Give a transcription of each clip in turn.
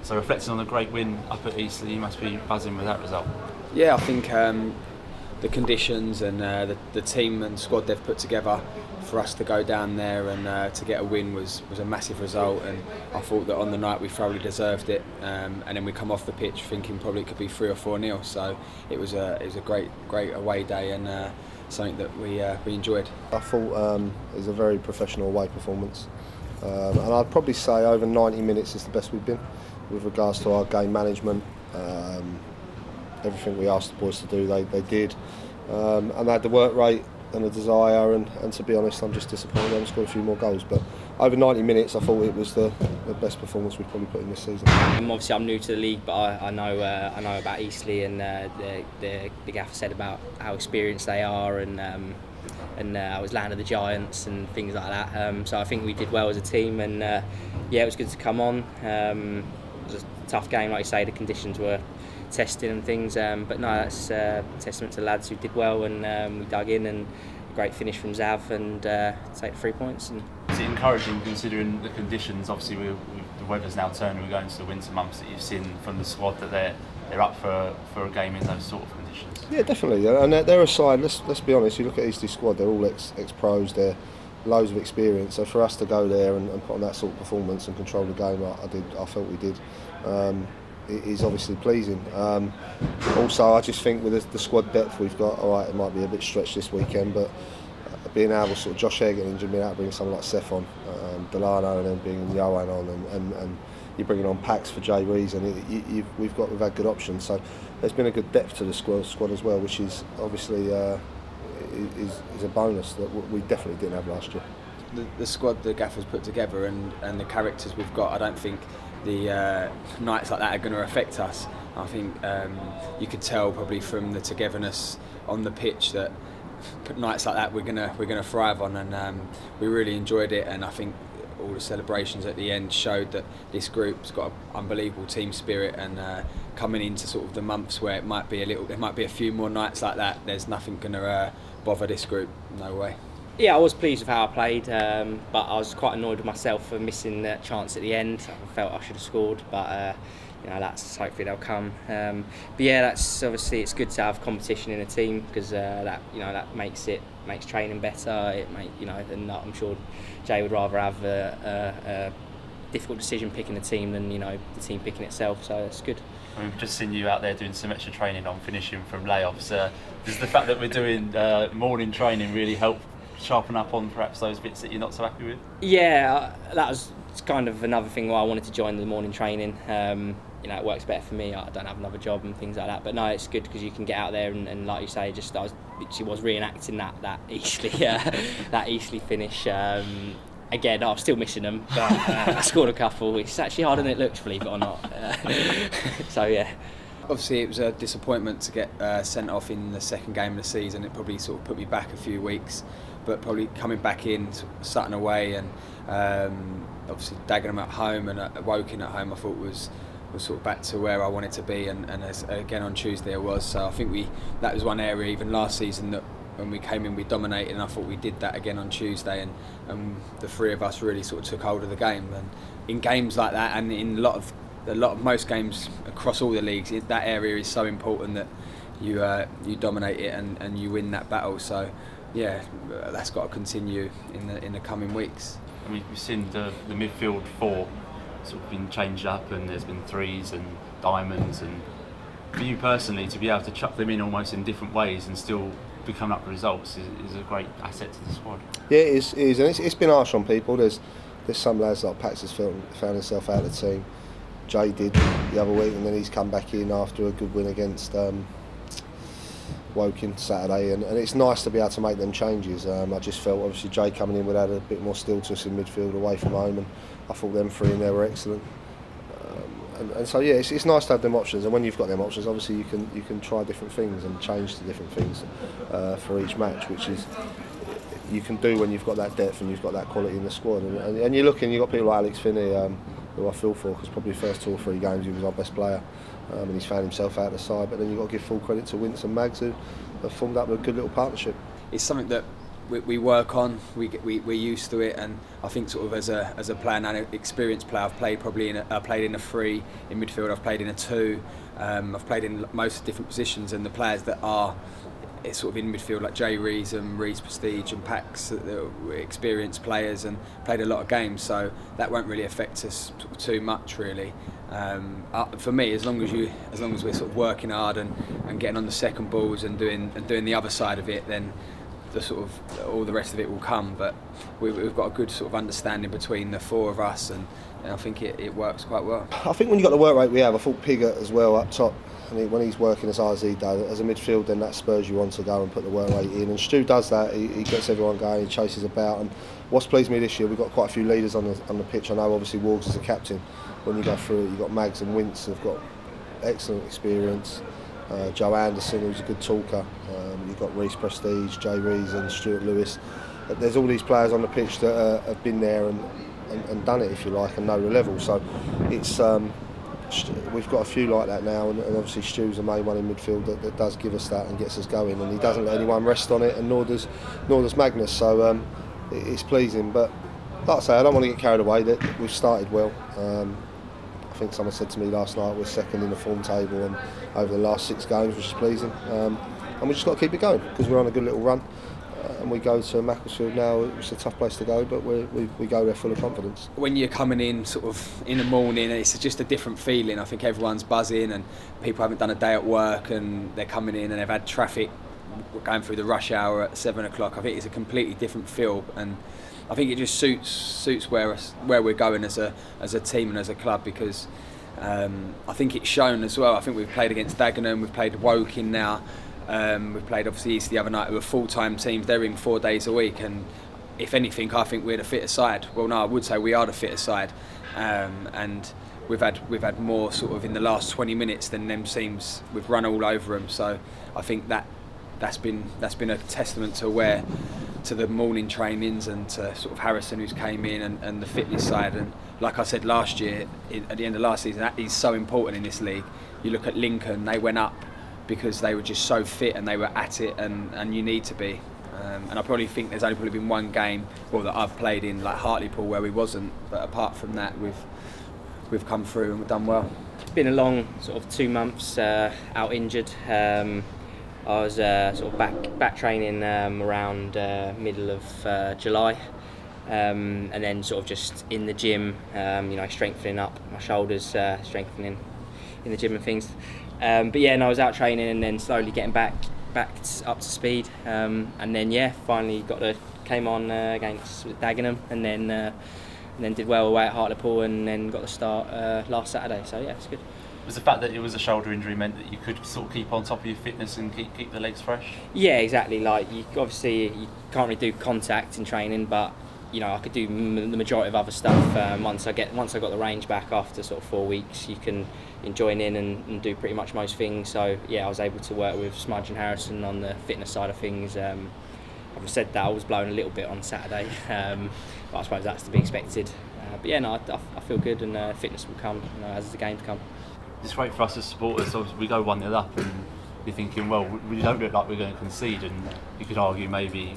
So reflecting on the great win up at Eastleigh, you must be buzzing with that result. Yeah, I think the conditions and the team and squad they've put together for us to go down there and to get a win was a massive result, and I thought that on the night we thoroughly deserved it, and then we come off the pitch thinking probably it could be 3 or 4-0, so it was a great away day and something that we enjoyed. I thought it was a very professional away performance, and I'd probably say over 90 minutes is the best we've been with regards to our game management. Everything we asked the boys to do, they did, and they had the work rate and the desire, and to be honest, I'm just disappointed they haven't scored a few more goals, but over 90 minutes I thought it was the best performance we've probably put in this season. Obviously I'm new to the league, but I know about Eastleigh, and the gaffer said about how experienced they are, and I was land of the giants and things like that, so I think we did well as a team, and yeah, it was good to come on. It was a tough game, like you say, the conditions were testing and things, but no, that's a testament to the lads who did well, and we dug in, and a great finish from Zav, and take the 3 points. And Is it encouraging considering the conditions? Obviously the weather's now turning, we're going to the winter months, that you've seen from the squad that they're up for a game in those sort of conditions? Yeah, definitely, and they're a side, let's be honest, you look at Eastleigh's squad, they're all ex-pros, they're loads of experience, so for us to go there and put on that sort of performance and control the game I felt we did, it is obviously pleasing. Also, I just think with the squad depth we've got, alright, it might be a bit stretched this weekend, but being able to sort of Josh Hare getting injured, being able to bring someone like Seth on, Delano, and then bringing Johan on, and you're bringing on Pax for Jay Reason, we've had good options, so there's been a good depth to the squad as well, which is obviously is a bonus that we definitely didn't have last year. The squad the gaffer's put together and the characters we've got, I don't think the nights like that are going to affect us. I think you could tell probably from the togetherness on the pitch that nights like that we're gonna thrive on, and we really enjoyed it, and I think all the celebrations at the end showed that this group's got an unbelievable team spirit, and coming into sort of the months where there might be a few more nights like that, there's nothing going to bother this group, no way. yeah, I was pleased with how I played, but I was quite annoyed with myself for missing that chance at the end. I felt I should have scored, but that's hopefully they'll come. But yeah, that's obviously, it's good to have competition in a team, because that makes training better. And I'm sure Jay would rather have a difficult decision picking the team than the team picking itself. So it's good. We've just seen you out there doing some extra training on finishing from layoffs. Does the fact that we're doing morning training really help sharpen up on perhaps those bits that you're not so happy with? Yeah, that was kind of another thing why I wanted to join the morning training. It works better for me. I don't have another job and things like that. But no, it's good because you can get out there and like you say, she was reenacting that Eastleigh finish. Again, I'm still missing them, but I scored a couple. It's actually harder than it looks, believe it or not. So yeah. Obviously it was a disappointment to get sent off in the second game of the season. It probably sort of put me back a few weeks, but probably coming back in, Sutton away, and obviously Dagenham at home and Woking at home, I thought was sort of back to where I wanted to be, and again on Tuesday I was. So I think that was one area even last season that when we came in we dominated, and I thought we did that again on Tuesday, and the three of us really sort of took hold of the game. And in games like that, and in most games across all the leagues, that area is so important that you dominate it and you win that battle. So yeah, that's got to continue in the coming weeks. I mean, we've seen the midfield four sort of been changed up, and there's been threes and diamonds, and for you personally to be able to chuck them in almost in different ways and still be coming up with results is a great asset to the squad. Yeah, it is, and it's been harsh on people. There's some lads like Pax has found himself out of the team. Jay did the other week, and then he's come back in after a good win against Woking Saturday, and it's nice to be able to make them changes. I just felt obviously Jay coming in would add a bit more steel to us in midfield away from home, and I thought them three in there were excellent. And so yeah, it's nice to have them options, and when you've got them options, obviously you can try different things and change to different things for each match, which is you can do when you've got that depth and you've got that quality in the squad. And you're looking, you've got people like Alex Finney, who I feel for, because probably the first 2 or 3 games he was our best player, and he's found himself out of the side. But then you've got to give full credit to Wince and Mags, who have formed up a good little partnership. It's something that we work on. We're used to it, and I think sort of as a player and an experienced player, I've played in a 3 in midfield. I've played in a 2. I've played in most different positions, and the players that are sort of in midfield, like Jay Rees and Rees Prestige and Pax, experienced players and played a lot of games, so that won't really affect us too much, really. For me, as long as we're sort of working hard and getting on the second balls and doing the other side of it, then the sort of all the rest of it will come. But we've got a good sort of understanding between the 4 of us, and I think it works quite well. I think when you've got the work rate we have, I thought Piggott as well up top, and when he's working as hard as he does as a midfield, then that spurs you on to go and put the work rate in, and Stu does that. He gets everyone going, he chases about, and what's pleased me this year, we've got quite a few leaders on the pitch. I know obviously Wargs is a captain. When you go through it, you've got Mags and Wince who've got excellent experience, Joe Anderson who's a good talker, you've got Rees Prestige, Jay Rees and Stuart Lewis. There's all these players on the pitch that have been there and done it, if you like, and know the level, so it's we've got a few like that now, and obviously Stu's the main one in midfield that does give us that and gets us going, and he doesn't let anyone rest on it, and nor does Magnus, so it's pleasing. But like I say, I don't want to get carried away. That we've started well. I think someone said to me last night we're second in the form table and over the last 6 games, which is pleasing, and we just got to keep it going because we're on a good little run. And we go to Macclesfield now. It's a tough place to go, but we go there full of confidence. When you're coming in sort of in the morning, it's just a different feeling. I think everyone's buzzing and people haven't done a day at work and they're coming in and they've had traffic going through the rush hour at 7 o'clock. I think it's a completely different feel, and I think it just suits where we're going as a team and as a club, because I think it's shown as well. I think we've played against Dagenham, we've played Woking now. We've played obviously East the other night, who are full-time teams. They're in 4 days a week, and if anything, I think we're the fitter side. Well, no, I would say we are the fitter side, and we've had more sort of in the last 20 minutes than them teams. We've run all over them, so I think that's been a testament to the morning trainings and to sort of Harrison, who's came in, and the fitness side. And like I said last year, at the end of last season, that is so important in this league. You look at Lincoln; they went up because they were just so fit and they were at it, and you need to be. And I probably think there's only probably been one game that I've played in, like Hartlepool, where we wasn't. But apart from that, we've come through and we've done well. It's been a long sort of 2 months out injured. I was sort of back training around middle of July, and then sort of just in the gym, strengthening up my shoulders, strengthening in the gym and things. But yeah, I was out training and then slowly getting back up to speed, and then finally came on against Dagenham, and then did well away at Hartlepool, and then got the start last Saturday. So yeah, it's good. Was the fact that it was a shoulder injury meant that you could sort of keep on top of your fitness and keep the legs fresh? Yeah, exactly. Like you can't really do contact in training, but I could do the majority of other stuff. Once I got the range back after sort of 4 weeks, you can join in and do pretty much most things. So yeah, I was able to work with Smudge and Harrison on the fitness side of things. Having said that, I was blown a little bit on Saturday, but I suppose that's to be expected. But yeah, I feel good, and fitness will come as the games come. It's great for us as supporters. Obviously, we go 1-0 up and you're thinking, well, we don't look like we're going to concede, and you could argue maybe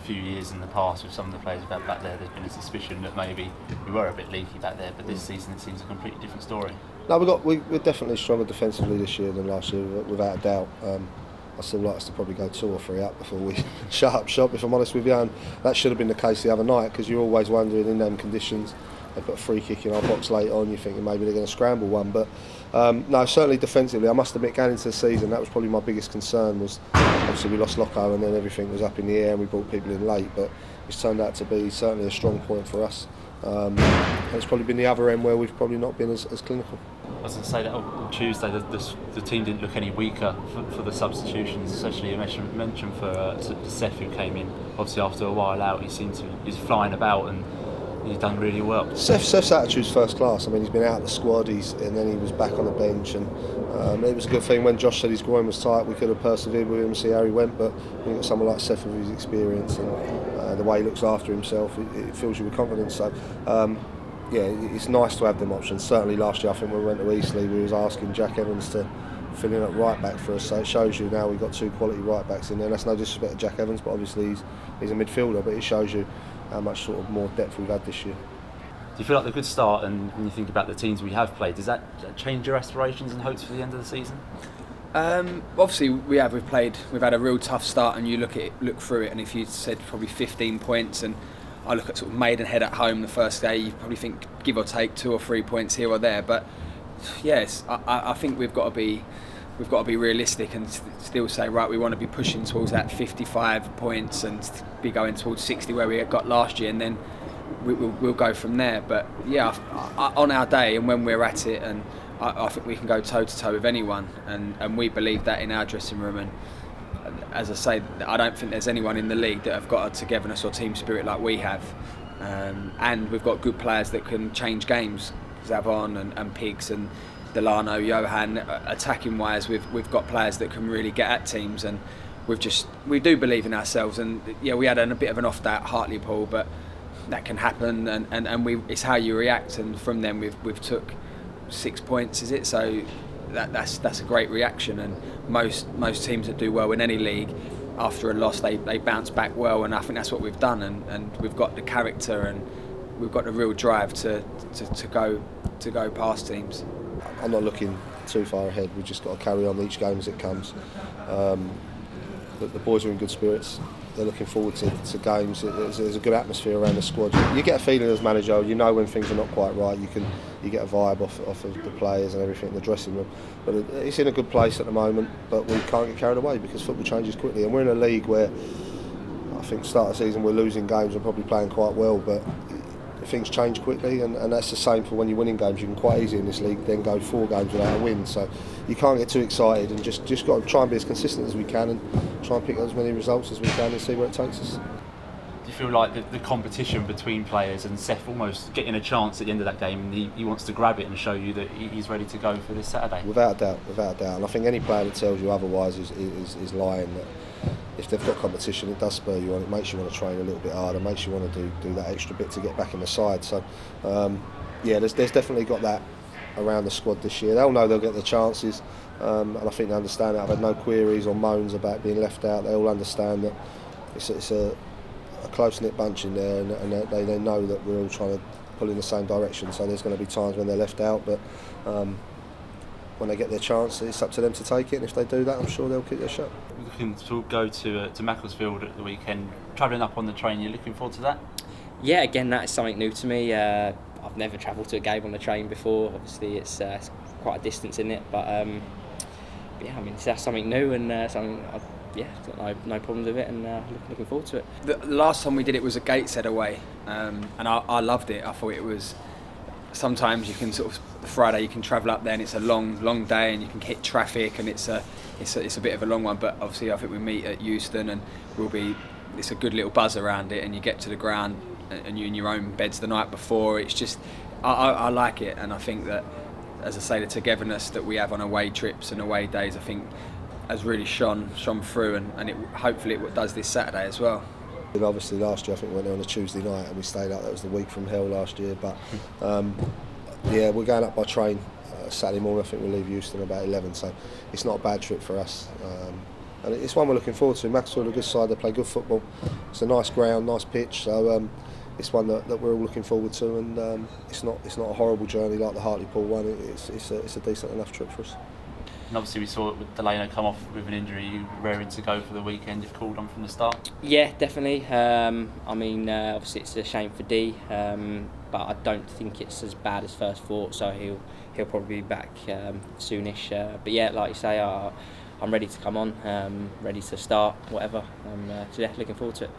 a few years in the past with some of the players back there, there's been a suspicion that maybe we were a bit leaky back there, but this season it seems a completely different story. No, we're definitely stronger defensively this year than last year, without a doubt. I still like us to probably go 2 or 3 up before we shut up shop, if I'm honest with you, and that should have been the case the other night, because you're always wondering in them conditions. They put a free kick in our box late on, you're thinking maybe they're going to scramble one, but no, certainly defensively, I must admit, going into the season, that was probably my biggest concern. Was obviously we lost Locko and then everything was up in the air and we brought people in late, but it's turned out to be certainly a strong point for us. And it's probably been the other end where we've probably not been as clinical. I was going to say that on Tuesday the team didn't look any weaker for the substitutions, especially you mentioned for Seth, who came in. Obviously after a while out, he's flying about and he's done really well. Seth's attitude's first class. I mean, he's been out of the squad, and then he was back on the bench, and it was a good thing when Josh said his groin was tight. We could have persevered with him and see how he went, but when you've got someone like Seth with his experience and the way he looks after himself, it fills you with confidence. So yeah, it's nice to have them options. Certainly last year, I think when we went to Eastleigh, we was asking Jack Evans to filling up right back for us. So it shows you now we've got 2 quality right backs in there. That's no disrespect to Jack Evans, but obviously he's a midfielder. But it shows you how much sort of more depth we've had this year. Do you feel like the good start, and when you think about the teams we have played, does that change your aspirations and hopes for the end of the season? Obviously we've had a real tough start, and you look through it, and if you said probably 15 points, and I look at sort of Maidenhead at home the first day, you probably think give or take 2 or 3 points here or there. But yes, I think we've got to be realistic and still say, right, we want to be pushing towards that 55 points and be going towards 60 where we got last year, and then we'll go from there. But yeah, on our day and when we're at it, and I think we can go toe to toe with anyone, and we believe that in our dressing room. And as I say, I don't think there's anyone in the league that have got a togetherness or team spirit like we have, and we've got good players that can change games. Zavon and Pigs and Delano, Johan. Attacking wise, we've got players that can really get at teams, and we do believe in ourselves. And yeah, we had a bit of an off day at Hartlepool, but that can happen, and it's how you react. And from them we've took 6 points, is it? So that's a great reaction. And most teams that do well in any league, after a loss they bounce back well, and I think that's what we've done. And we've got the character, and we've got the real drive to go past teams. I'm not looking too far ahead. We've just got to carry on each game as it comes. The boys are in good spirits. They're looking forward to games. There's a good atmosphere around the squad. You get a feeling as manager, you know when things are not quite right. You get a vibe off of the players and everything in the dressing room. But it's in a good place at the moment. But we can't get carried away because football changes quickly, and we're in a league where I think start of the season we're losing games and probably playing quite well, but things change quickly, and that's the same for when you're winning games. You can quite easily in this league then go 4 games without a win, so you can't get too excited, and just got to try and be as consistent as we can and try and pick up as many results as we can and see where it takes us. Do you feel like the competition between players and Seth almost getting a chance at the end of that game, and he wants to grab it and show you that he's ready to go for this Saturday? Without a doubt, and I think any player that tells you otherwise is lying. That if they've got competition, it does spur you on. It makes you want to train a little bit harder, makes you want to do that extra bit to get back in the side. So yeah, there's definitely got that around the squad this year. They'll know they'll get the chances, and I think they understand that. I've had no queries or moans about being left out. They all understand that it's a close-knit bunch in there, and they know that we're all trying to pull in the same direction. So there's going to be times when they're left out, but when they get their chance, it's up to them to take it, and if they do that, I'm sure they'll keep their shot. Looking to go to Macclesfield at the weekend, travelling up on the train, you're looking forward to that? Yeah, again, that is something new to me. I've never travelled to a game on the train before. Obviously, it's quite a distance in it, but yeah, I mean, that's something new, and something got no problems with it, and looking forward to it. The last time we did it was a Gateshead away, and I loved it. I thought it was. Sometimes you can sort of Friday you can travel up there, and it's a long day, and you can hit traffic, and it's a bit of a long one. But obviously, I think we meet at Euston, and it's a good little buzz around it, and you get to the ground, and you're in your own beds the night before. It's just I like it, and I think that, as I say, the togetherness that we have on away trips and away days, I think has really shone through, and hopefully it does this Saturday as well. Obviously last year I think we went there on a Tuesday night and we stayed up. That was the week from hell last year, but yeah, we're going up by train Saturday morning. I think we'll leave Euston about 11, so it's not a bad trip for us, and it's one we're looking forward to. Macclesfield are a good side, they play good football, it's a nice ground, nice pitch, so it's one that we're all looking forward to, and it's not a horrible journey like the Hartlepool one. It's a decent enough trip for us. And obviously we saw it with Delano come off with an injury. You raring to go for the weekend if called on from the start? Yeah, definitely. I mean, obviously it's a shame for D, but I don't think it's as bad as first thought, so he'll probably be back soonish. But yeah, like you say, I'm ready to come on, ready to start, whatever. So yeah, looking forward to it.